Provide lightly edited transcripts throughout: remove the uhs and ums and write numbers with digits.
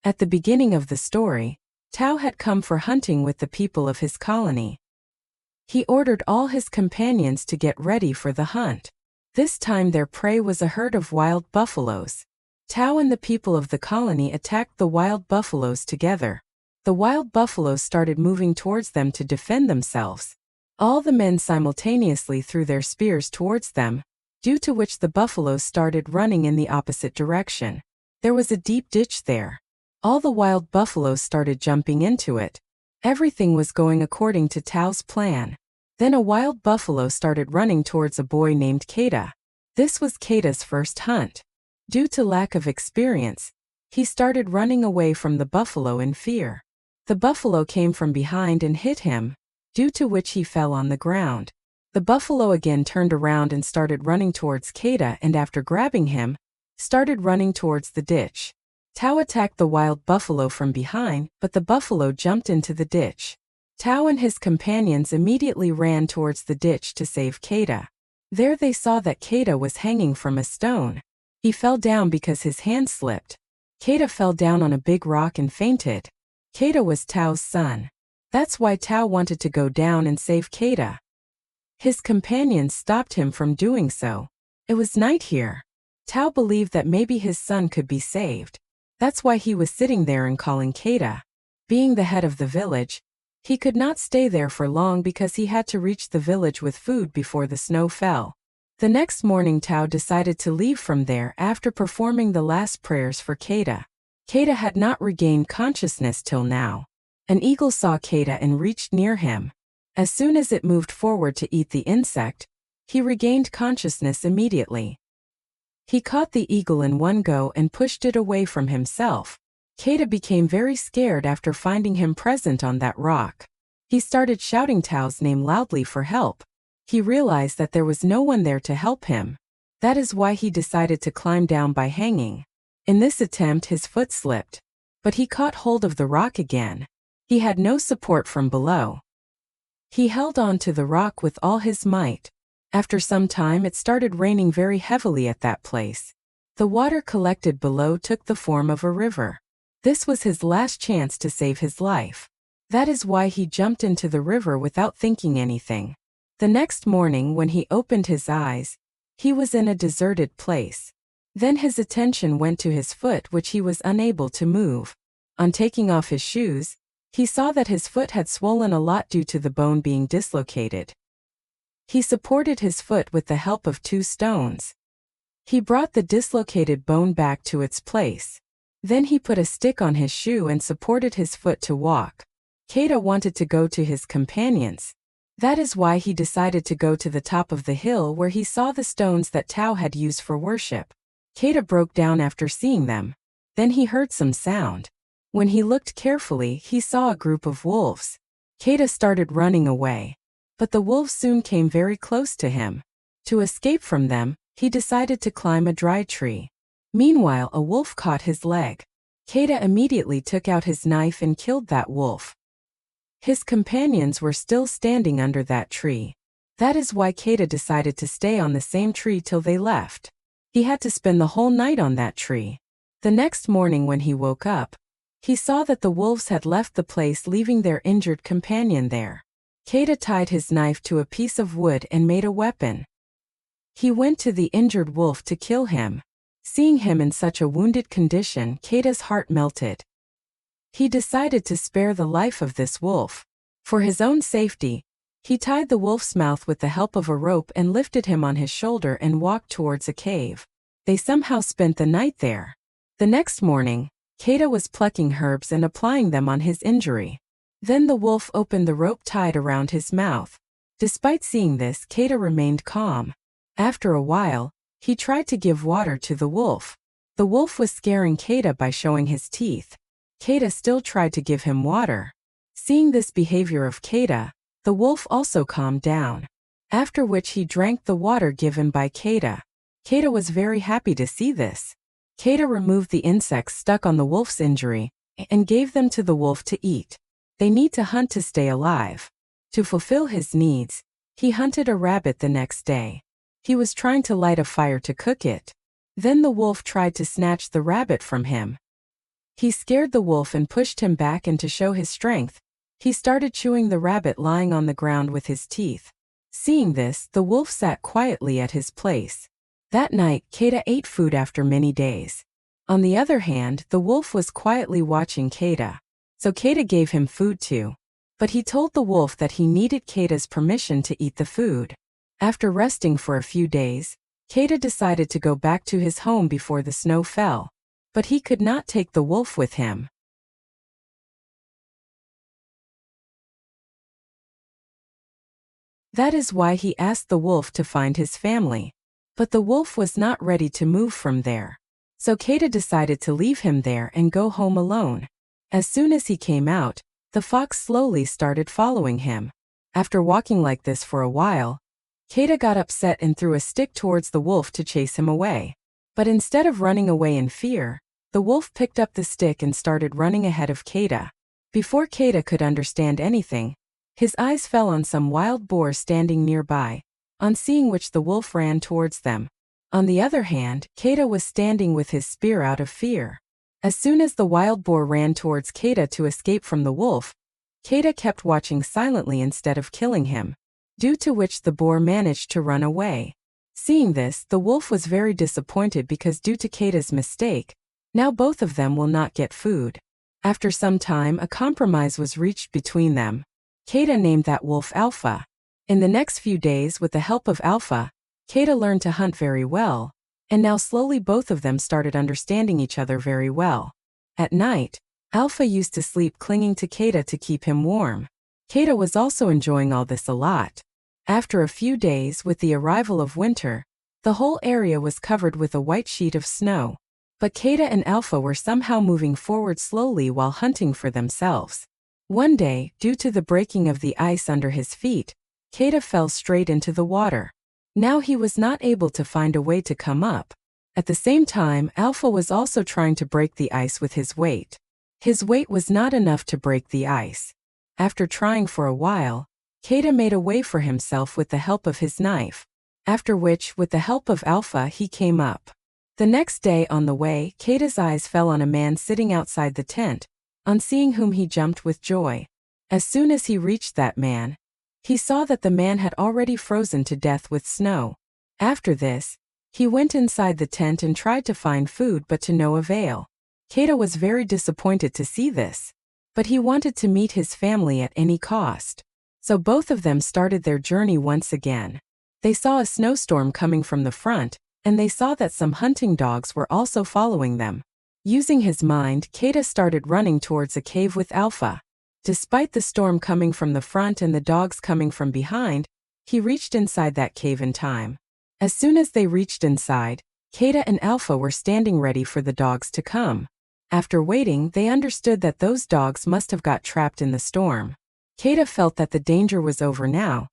At the beginning of the story, Tao had come for hunting with the people of his colony. He ordered all his companions to get ready for the hunt. This time their prey was a herd of wild buffaloes. Tao and the people of the colony attacked the wild buffaloes together. The wild buffaloes started moving towards them to defend themselves. All the men simultaneously threw their spears towards them, due to which the buffaloes started running in the opposite direction. There was a deep ditch there. All the wild buffaloes started jumping into it. Everything was going according to Tao's plan. Then a wild buffalo started running towards a boy named Keita. This was Keita's first hunt. Due to lack of experience, he started running away from the buffalo in fear. The buffalo came from behind and hit him, due to which he fell on the ground. The buffalo again turned around and started running towards Keita, and after grabbing him, started running towards the ditch. Tao attacked the wild buffalo from behind, but the buffalo jumped into the ditch. Tao and his companions immediately ran towards the ditch to save Keita. There they saw that Keita was hanging from a stone. He fell down because his hand slipped. Keita fell down on a big rock and fainted. Keita was Tao's son. That's why Tao wanted to go down and save Keita. His companions stopped him from doing so. It was night here. Tao believed that maybe his son could be saved. That's why he was sitting there and calling Keita. Being the head of the village, he could not stay there for long because he had to reach the village with food before the snow fell. The next morning Tao decided to leave from there after performing the last prayers for Keita. Keita had not regained consciousness till now. An eagle saw Keita and reached near him. As soon as it moved forward to eat the insect, he regained consciousness immediately. He caught the eagle in one go and pushed it away from himself. Keita became very scared after finding him present on that rock. He started shouting Tao's name loudly for help. He realized that there was no one there to help him. That is why he decided to climb down by hanging. In this attempt his foot slipped, but he caught hold of the rock again. He had no support from below. He held on to the rock with all his might. After some time it started raining very heavily at that place. The water collected below took the form of a river. This was his last chance to save his life. That is why he jumped into the river without thinking anything. The next morning when he opened his eyes, he was in a deserted place. Then his attention went to his foot, which he was unable to move. On taking off his shoes, he saw that his foot had swollen a lot due to the bone being dislocated. He supported his foot with the help of 2 stones. He brought the dislocated bone back to its place. Then he put a stick on his shoe and supported his foot to walk. Keita wanted to go to his companions. That is why he decided to go to the top of the hill where he saw the stones that Tao had used for worship. Keita broke down after seeing them. Then he heard some sound. When he looked carefully, he saw a group of wolves. Keita started running away. But the wolves soon came very close to him. To escape from them, he decided to climb a dry tree. Meanwhile, a wolf caught his leg. Keita immediately took out his knife and killed that wolf. His companions were still standing under that tree. That is why Keita decided to stay on the same tree till they left. He had to spend the whole night on that tree. The next morning when he woke up, he saw that the wolves had left the place, leaving their injured companion there. Keita tied his knife to a piece of wood and made a weapon. He went to the injured wolf to kill him. Seeing him in such a wounded condition, Keita's heart melted. He decided to spare the life of this wolf. For his own safety, he tied the wolf's mouth with the help of a rope and lifted him on his shoulder and walked towards a cave. They somehow spent the night there. The next morning, Keita was plucking herbs and applying them on his injury. Then the wolf opened the rope tied around his mouth. Despite seeing this, Keita remained calm. After a while, he tried to give water to the wolf. The wolf was scaring Keita by showing his teeth. Keita still tried to give him water. Seeing this behavior of Keita, the wolf also calmed down. After which he drank the water given by Keita. Keita was very happy to see this. Keita removed the insects stuck on the wolf's injury and gave them to the wolf to eat. They need to hunt to stay alive. To fulfill his needs, he hunted a rabbit the next day. He was trying to light a fire to cook it. Then the wolf tried to snatch the rabbit from him. He scared the wolf and pushed him back, and to show his strength, he started chewing the rabbit lying on the ground with his teeth. Seeing this, the wolf sat quietly at his place. That night, Kata ate food after many days. On the other hand, the wolf was quietly watching Kata. So Kata gave him food too. But he told the wolf that he needed Kata's permission to eat the food. After resting for a few days, Kata decided to go back to his home before the snow fell. But he could not take the wolf with him. That is why he asked the wolf to find his family. But the wolf was not ready to move from there. So Kata decided to leave him there and go home alone. As soon as he came out, the fox slowly started following him. After walking like this for a while, Kata got upset and threw a stick towards the wolf to chase him away. But instead of running away in fear, the wolf picked up the stick and started running ahead of Kata. Before Kata could understand anything, his eyes fell on some wild boar standing nearby, on seeing which the wolf ran towards them. On the other hand, Kata was standing with his spear out of fear. As soon as the wild boar ran towards Kata to escape from the wolf, Kata kept watching silently instead of killing him, due to which the boar managed to run away. Seeing this, the wolf was very disappointed because due to Kata's mistake, now both of them will not get food. After some time, a compromise was reached between them. Kata named that wolf Alpha. In the next few days, with the help of Alpha, Kata learned to hunt very well, and now slowly both of them started understanding each other very well. At night, Alpha used to sleep clinging to Kata to keep him warm. Kata was also enjoying all this a lot. After a few days, with the arrival of winter, the whole area was covered with a white sheet of snow. But Kata and Alpha were somehow moving forward slowly while hunting for themselves. One day, due to the breaking of the ice under his feet, Kata fell straight into the water. Now he was not able to find a way to come up. At the same time, Alpha was also trying to break the ice with his weight. His weight was not enough to break the ice. After trying for a while, Kata made a way for himself with the help of his knife, after which, with the help of Alpha, he came up. The next day on the way, Kata's eyes fell on a man sitting outside the tent, on seeing whom he jumped with joy. As soon as he reached that man, he saw that the man had already frozen to death with snow. After this, he went inside the tent and tried to find food, but to no avail. Kata was very disappointed to see this, but he wanted to meet his family at any cost. So both of them started their journey once again. They saw a snowstorm coming from the front, and they saw that some hunting dogs were also following them. Using his mind, Kata started running towards a cave with Alpha. Despite the storm coming from the front and the dogs coming from behind, he reached inside that cave in time. As soon as they reached inside, Kata and Alpha were standing ready for the dogs to come. After waiting, they understood that those dogs must have got trapped in the storm. Kata felt that the danger was over now,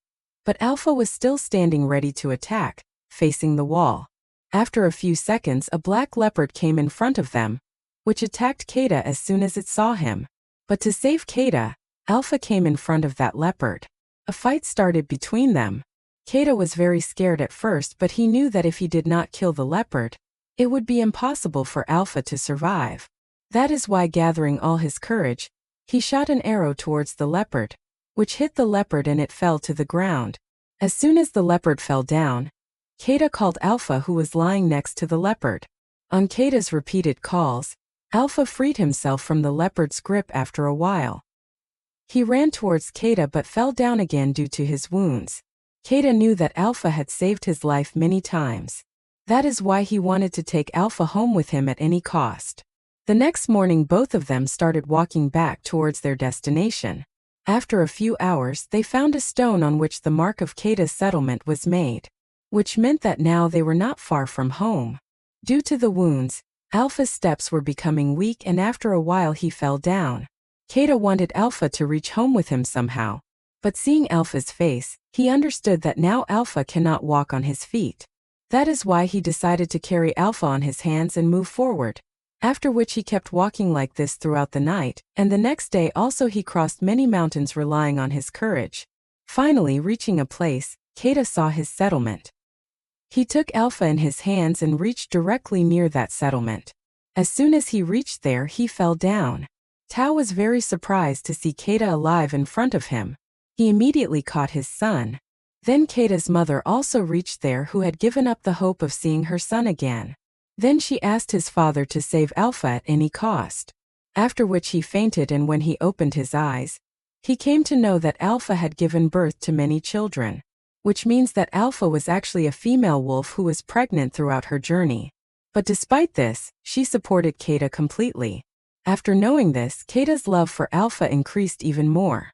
but Alpha was still standing ready to attack, facing the wall. After a few seconds, a black leopard came in front of them, which attacked Kata as soon as it saw him. But to save Kata, Alpha came in front of that leopard. A fight started between them. Kata was very scared at first, but he knew that if he did not kill the leopard, it would be impossible for Alpha to survive. That is why, gathering all his courage, he shot an arrow towards the leopard, which hit the leopard and it fell to the ground. As soon as the leopard fell down, Kata called Alpha, who was lying next to the leopard. On Kata's repeated calls, Alpha freed himself from the leopard's grip after a while. He ran towards Kata but fell down again due to his wounds. Kata knew that Alpha had saved his life many times. That is why he wanted to take Alpha home with him at any cost. The next morning, both of them started walking back towards their destination. After a few hours, they found a stone on which the mark of Kata's settlement was made, which meant that now they were not far from home. Due to the wounds, Alpha's steps were becoming weak, and after a while he fell down. Kata wanted Alpha to reach home with him somehow, but seeing Alpha's face, he understood that now Alpha cannot walk on his feet. That is why he decided to carry Alpha on his hands and move forward. After which he kept walking like this throughout the night, and the next day also he crossed many mountains relying on his courage. Finally, reaching a place, Kata saw his settlement. He took Alpha in his hands and reached directly near that settlement. As soon as he reached there, he fell down. Tao was very surprised to see Keita alive in front of him. He immediately caught his son. Then Keita's mother also reached there, who had given up the hope of seeing her son again. Then she asked his father to save Alpha at any cost. After which he fainted, and when he opened his eyes, he came to know that Alpha had given birth to many children, which means that Alpha was actually a female wolf who was pregnant throughout her journey. But despite this, she supported Keita completely. After knowing this, Keita's love for Alpha increased even more.